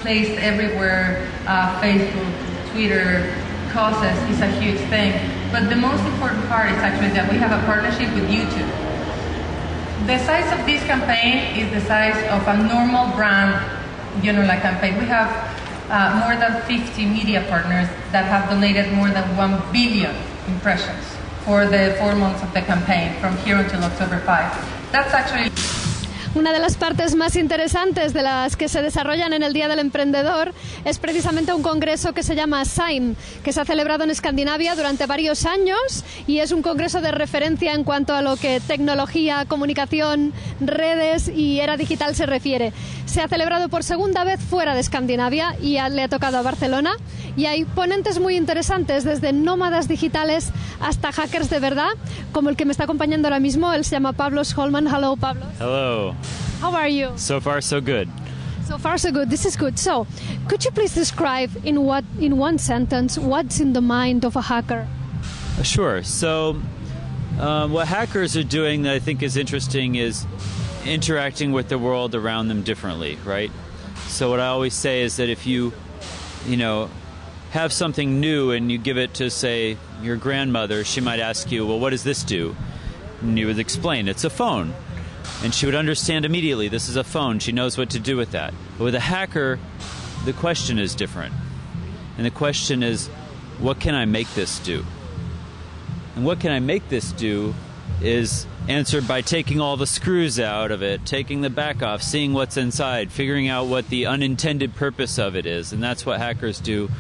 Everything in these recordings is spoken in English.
placed everywhere, Facebook, Twitter, causes is a huge thing. But the most important part is actually that we have a partnership with YouTube. The size of this campaign is the size of a normal brand, campaign. We have more than 50 media partners that have donated more than 1 billion impressions for the 4 months of the campaign, from here until October 5. That's actually... Una de las partes más interesantes de las que se desarrollan en el Día del Emprendedor es precisamente un congreso que se llama SIME, que se ha celebrado en Escandinavia durante varios años y es un congreso de referencia en cuanto a lo que tecnología, comunicación, redes y era digital se refiere. Se ha celebrado por segunda vez fuera de Escandinavia y le ha tocado a Barcelona y hay ponentes muy interesantes, desde nómadas digitales hasta hackers de verdad, como el que me está acompañando ahora mismo. Él se llama Pablos Holman. Hello, Pablos. Hello. How are you? So far, so good. So far, so good. This is good. So, could you please describe in one sentence what's in the mind of a hacker? Sure. So, what hackers are doing that I think is interesting is interacting with the world around them differently, right? So what I always say is that if you have something new and you give it to, say, your grandmother, she might ask you, well, what does this do? And you would explain, it's a phone. And she would understand immediately, this is a phone, she knows what to do with that. But with a hacker, the question is different. And the question is, what can I make this do? And what can I make this do is answered by taking all the screws out of it, taking the back off, seeing what's inside, figuring out what the unintended purpose of it is. And that's what hackers do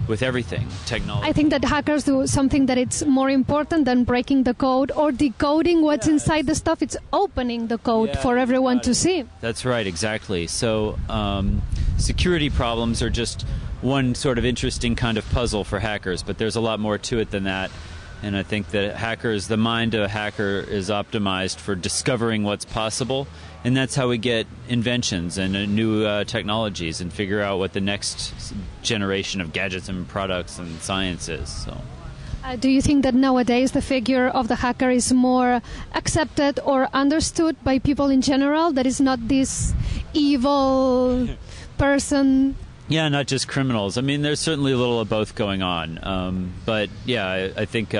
with everything, technology. I think that hackers do something that it's more important than breaking the code or decoding what's inside the stuff. It's opening the code for everyone to see. That's right, exactly. So security problems are just one sort of interesting kind of puzzle for hackers, but there's a lot more to it than that. And I think that the mind of a hacker is optimized for discovering what's possible. And that's how we get inventions and new technologies and figure out what the next generation of gadgets and products and science is. So. Do you think that nowadays the figure of the hacker is more accepted or understood by people in general? That is not this evil person? Yeah, not just criminals. I mean, there's certainly a little of both going on. But yeah, I think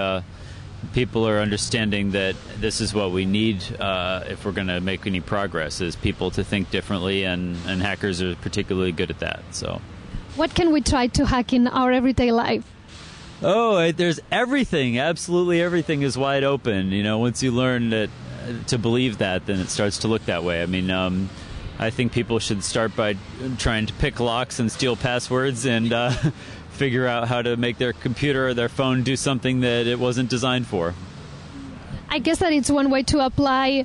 people are understanding that this is what we need if we're going to make any progress, is people to think differently, and hackers are particularly good at that. So, what can we try to hack in our everyday life? Oh, there's everything. Absolutely everything is wide open. Once you learn to believe that, then it starts to look that way. I mean, I think people should start by trying to pick locks and steal passwords and figure out how to make their computer or their phone do something that it wasn't designed for. I guess that it's one way to apply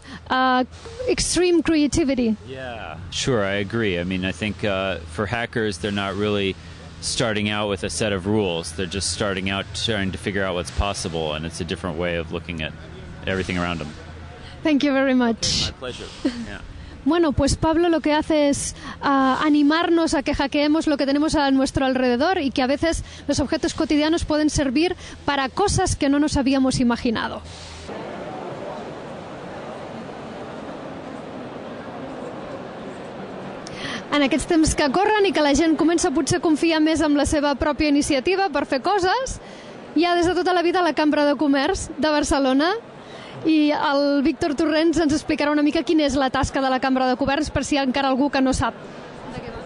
extreme creativity. Yeah, sure, I agree. I mean, I think for hackers, they're not really starting out with a set of rules. They're just starting out trying to figure out what's possible, and it's a different way of looking at everything around them. Thank you very much. My pleasure. Yeah. Bueno, pues Pablo lo que hace es animarnos a que hackeemos lo que tenemos a nuestro alrededor y que a veces los objetos cotidianos pueden servir para cosas que no nos habíamos imaginado. En aquests temps que corren i que la gent comença potser a confiar més en la seva pròpia iniciativa per fer coses, hi ha des de tota la vida la Cambra de Comerç de Barcelona, i el Víctor Torrents ens explicarà una mica quina és la tasca de la Cambra de Comerç, per si hi ha encara algú que no sap.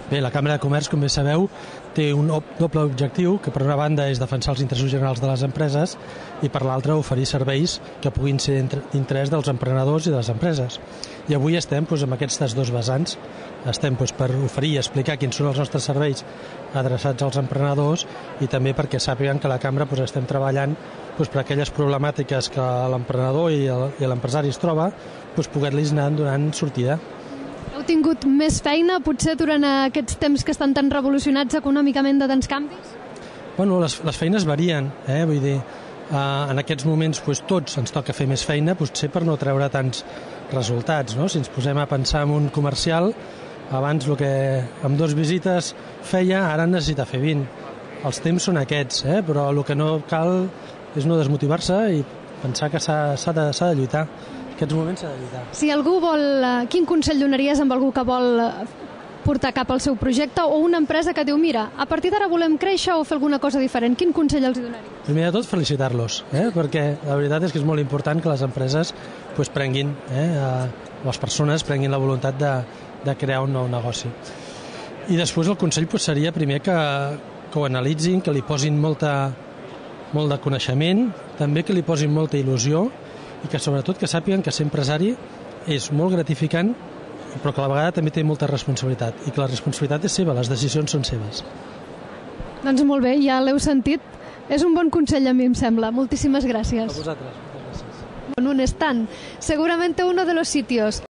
Bé, la Cambra de Comerç, com bé sabeu, té un doble objectiu, que per una banda és defensar els interessos generals de les empreses i per l'altra oferir serveis que puguin ser d'interès dels emprenedors i de les empreses. I avui estem amb aquests dos vessants. Estem per oferir i explicar quins són els nostres serveis adreçats als emprenedors i també perquè sàpiguen que a la Cambra estem treballant per aquelles problemàtiques que l'emprenedor i l'empresari es troba, poder-los anar donant sortida. Heu tingut més feina, potser, durant aquests temps que estan tan revolucionats econòmicament de tants canvis? Bueno, les feines varien, vull dir, en aquests moments tots ens toca fer més feina, potser per no treure tants resultats, no? Si ens posem a pensar en un comercial, abans el que amb 2 visites feia, ara necessita fer 20. Els temps són aquests, però el que no cal és no desmotivar-se i pensar que s'ha de lluitar. En aquests moments s'ha de lluitar. Si algú vol... Quin consell donaries amb algú que vol portar cap al seu projecte, o una empresa que diu, mira, a partir d'ara volem créixer o fer alguna cosa diferent? Quin consell els donaria? Primer de tot, felicitar-los, perquè la veritat és que és molt important que les empreses prenguin, les persones prenguin la voluntat de crear un nou negoci. I després el consell seria primer que ho analitzin, que li posin molt de coneixement, també que li posin molta il·lusió i que sobretot que sàpiguen que ser empresari és molt gratificant, però que a la vegada també té molta responsabilitat i que la responsabilitat és seva, les decisions són seves. Doncs molt bé, ja l'heu sentit. És un bon consell, a mi em sembla. Moltíssimes gràcies. A vosaltres, moltes gràcies. En un stand, seguramente uno de los sitios